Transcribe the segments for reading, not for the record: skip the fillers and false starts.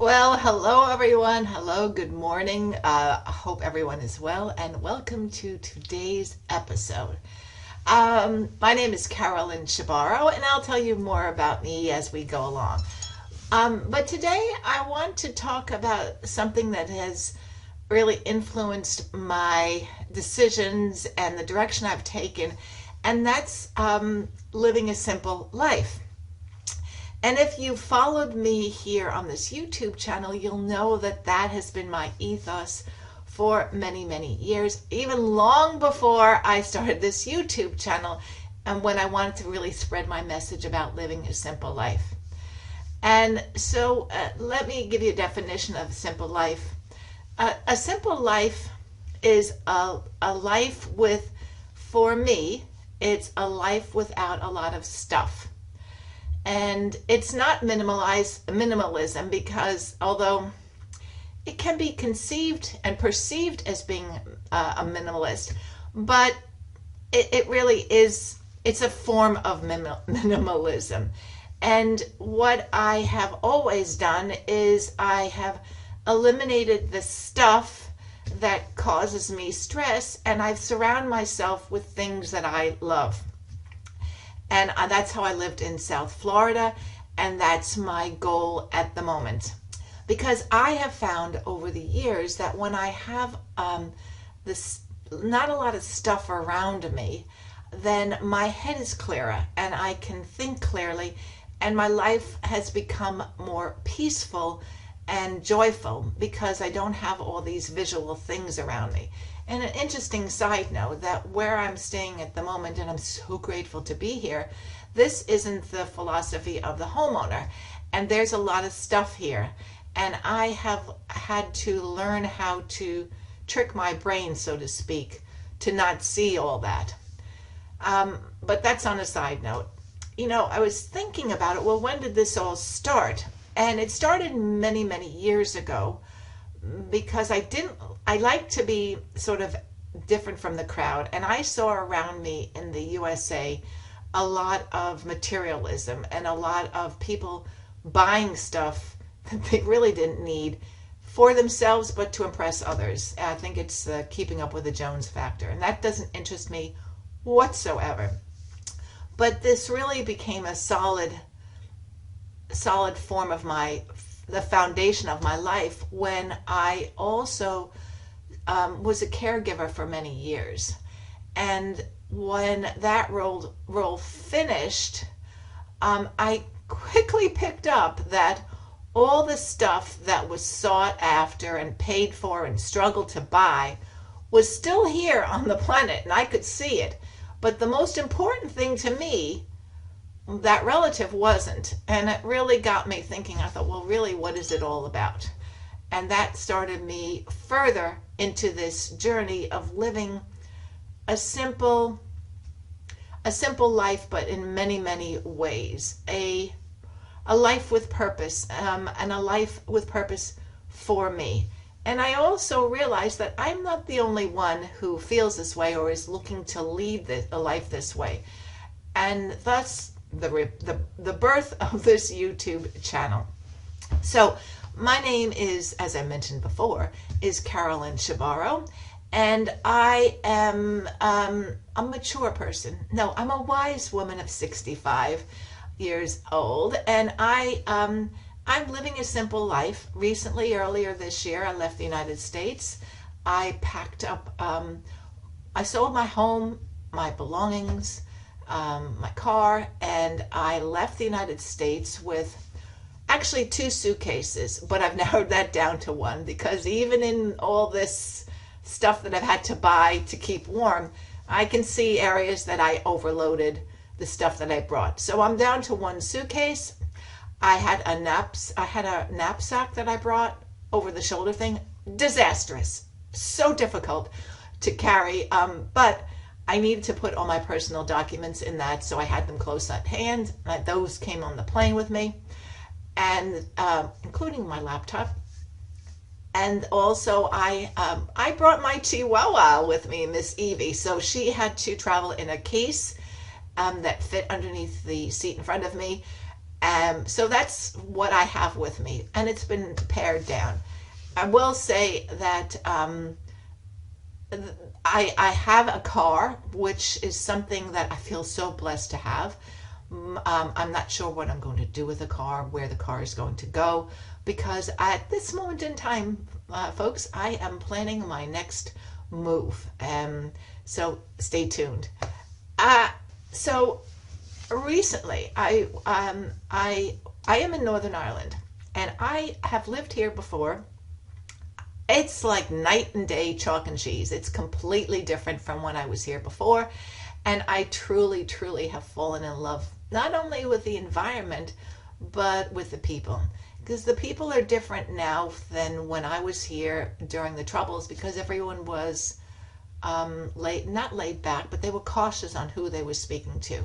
Well, hello everyone. Hello, good morning. I hope everyone is well, and welcome to today's episode. My name is Carolyn Chebaro, and I'll tell you more about me as we go along. But today I want to talk about something that has really influenced my decisions and the direction I've taken, and that's living a simple life. And if you followed me here on this YouTube channel, you'll know that that has been my ethos for many, many years, even long before I started this YouTube channel and when I wanted to really spread my message about living a simple life. And so let me give you a definition of a simple life. A simple life is a life with, for me, it's a life without a lot of stuff. And it's not minimalism because although it can be conceived and perceived as being a minimalist, but it really is, it's a form of minimalism. And what I have always done is I have eliminated the stuff that causes me stress, and I've surrounded myself with things that I love. And that's how I lived in South Florida, and that's my goal at the moment. Because I have found over the years that when I have this not a lot of stuff around me, then my head is clearer and I can think clearly, and my life has become more peaceful and joyful because I don't have all these visual things around me. And an interesting side note that where I'm staying at the moment, and I'm so grateful to be here, this isn't the philosophy of the homeowner. And there's a lot of stuff here. And I have had to learn how to trick my brain, so to speak, to not see all that. But that's on a side note. You know, I was thinking about it. Well, when did this all start? And it started many, many years ago because I like to be sort of different from the crowd. And I saw around me in the USA a lot of materialism and a lot of people buying stuff that they really didn't need for themselves, but to impress others. I think it's the keeping up with the Jones factor. And that doesn't interest me whatsoever. But this really became a solid form of the foundation of my life when I also was a caregiver for many years. And when that role finished, I quickly picked up that all the stuff that was sought after and paid for and struggled to buy was still here on the planet, and I could see it. But the most important thing to me, that relative wasn't. And it really got me thinking. I thought, well, really, what is it all about? And that started me further into this journey of living a simple life, but in many, many ways. A life with purpose, and a life with purpose for me. And I also realized that I'm not the only one who feels this way or is looking to lead a life this way. And thus, the birth of this YouTube channel. So my name is, as I mentioned before, is Carolyn Chebaro, and I am a mature person. No, I'm a wise woman of 65 years old, and I'm living a simple life. Recently, earlier this year, I left the United States. I packed up, I sold my home, my belongings, my car, and I left the United States with actually 2 suitcases, but I've narrowed that down to 1 because even in all this stuff that I've had to buy to keep warm, I can see areas that I overloaded the stuff that I brought. So I'm down to 1 suitcase. I had a knapsack that I brought, over the shoulder thing. Disastrous. So difficult to carry, but I needed to put all my personal documents in that, so I had them close at hand. Those came on the plane with me, and including my laptop. And also I brought my Chihuahua with me, Miss Evie, so she had to travel in a case that fit underneath the seat in front of me. So that's what I have with me, and it's been pared down. I will say that I have a car, which is something that I feel so blessed to have. I'm not sure what I'm going to do with the car, where the car is going to go, because at this moment in time, folks, I am planning my next move. So stay tuned. Uh, so recently, I am in Northern Ireland, and I have lived here before. It's like night and day, chalk and cheese. It's completely different from when I was here before. And I truly, truly have fallen in love, not only with the environment, but with the people. Because the people are different now than when I was here during the Troubles, because everyone was not laid back, but they were cautious on who they were speaking to.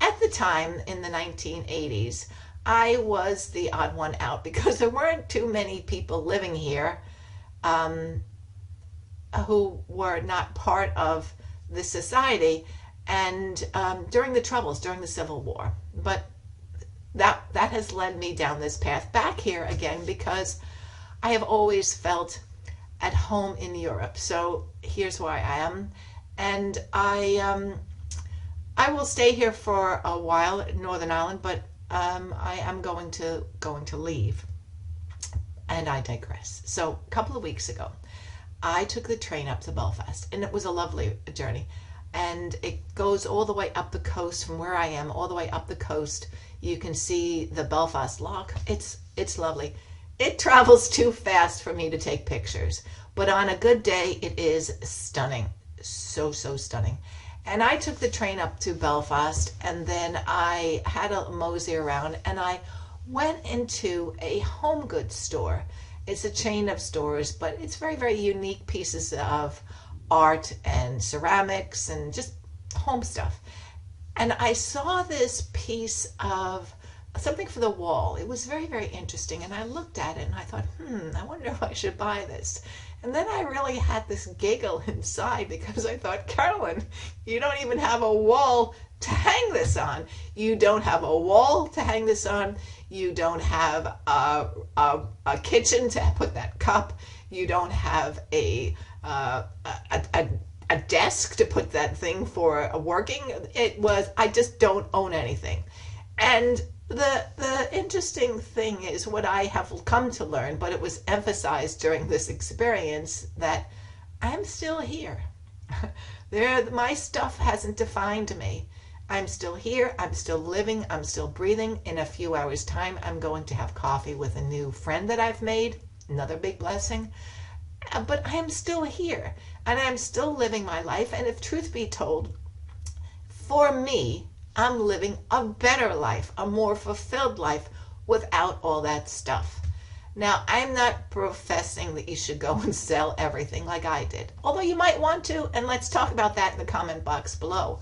At the time, in the 1980s, I was the odd one out because there weren't too many people living here um, who were not part of the society, and during the Troubles, during the Civil War. But that has led me down this path back here again, because I have always felt at home in Europe. So here's where I am, and I will stay here for a while in Northern Ireland, but I am going to leave. And I digress. So a couple of weeks ago, I took the train up to Belfast, and it was a lovely journey. And it goes all the way up the coast from where I am, all the way up the coast. You can see the Belfast Lock. It's lovely. It travels too fast for me to take pictures, but on a good day, it is stunning. So stunning. And I took the train up to Belfast, and then I had a mosey around, and I went into a home goods store. It's a chain of stores, but it's very, very unique pieces of art and ceramics and just home stuff. And I saw this piece of something for the wall. It was very, very interesting. And I looked at it and I thought, I wonder if I should buy this. And then I really had this giggle inside, because I thought, Carolyn, you don't even have a wall to hang this on. You don't have a wall to hang this on. You don't have a kitchen to put that cup. You don't have a desk to put that thing for working. I just don't own anything. And the interesting thing is what I have come to learn, but it was emphasized during this experience, that I'm still here. My stuff hasn't defined me. I'm still here. I'm still living. I'm still breathing. In a few hours' time, I'm going to have coffee with a new friend that I've made. Another big blessing. But I am still here, and I'm still living my life. And if truth be told, for me, I'm living a better life, a more fulfilled life without all that stuff. Now, I'm not professing that you should go and sell everything like I did, although you might want to, and let's talk about that in the comment box below.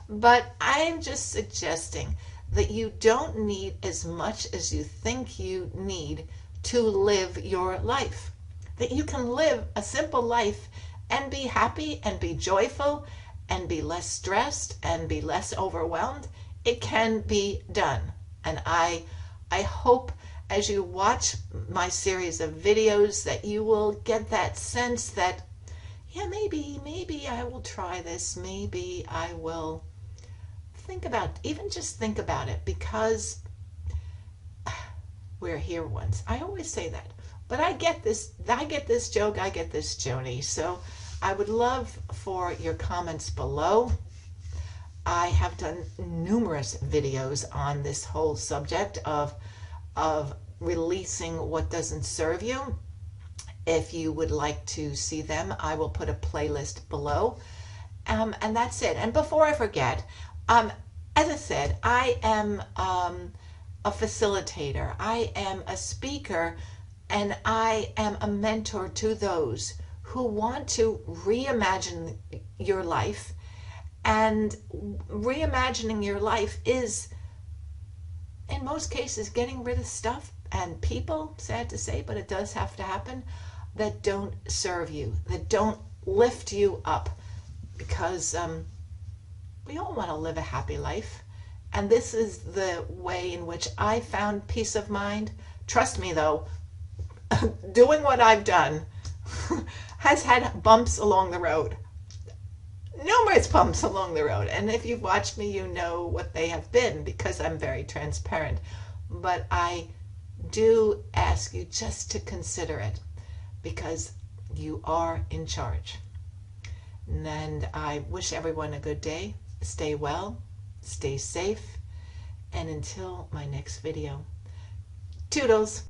But I'm just suggesting that you don't need as much as you think you need to live your life. That you can live a simple life and be happy and be joyful and be less stressed and be less overwhelmed. It can be done. And I hope as you watch my series of videos that you will get that sense that, yeah, maybe I will try this. Maybe I will just think about it, because we're here once. I always say that. But I get this joke, I get this Joni. So I would love for your comments below. I have done numerous videos on this whole subject of releasing what doesn't serve you. If you would like to see them, I will put a playlist below. And that's it. And before I forget, as I said, I am a facilitator. I am a speaker, and I am a mentor to those who want to reimagine your life. And reimagining your life is, in most cases, getting rid of stuff and people, sad to say, but it does have to happen, that don't serve you, that don't lift you up. Because we all want to live a happy life. And this is the way in which I found peace of mind. Trust me though, doing what I've done has had bumps along the road. Numerous bumps along the road. And if you've watched me, you know what they have been because I'm very transparent. But I do ask you just to consider it because you are in charge. And I wish everyone a good day. Stay well, stay safe, and until my next video, toodles.